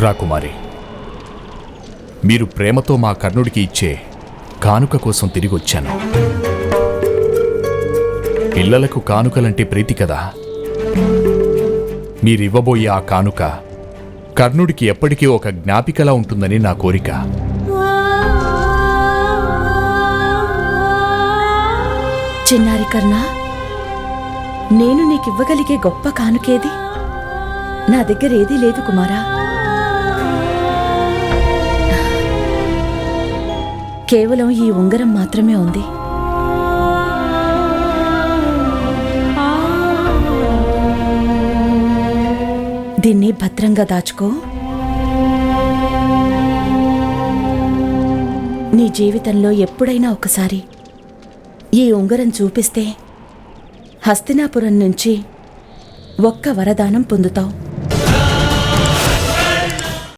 రాకుమారి, మీరు ప్రేమతో మా కర్ణుడికి ఇచ్చే కానుక కోసం తిరిగొచ్చాను. పిల్లలకు కానుకలంటే ప్రీతి కదా. మీరివ్వబోయే ఆ కానుక కర్ణుడికి ఎప్పటికీ ఒక జ్ఞాపికలా ఉంటుందని నా కోరిక. చిన్నారి కర్ణ, నేను నీకివ్వగలిగే గొప్ప కానుకేది? నా దగ్గర ఏదీ లేదు కుమారా. కేవలం ఈ ఉంగరం మాత్రమే ఉంది. దీన్ని భద్రంగా దాచుకో. నీ జీవితంలో ఎప్పుడైనా ఒకసారి ఈ ఉంగరం చూపిస్తే హస్తినాపురం నుంచి ఒక్క వరదానం పొందుతావు.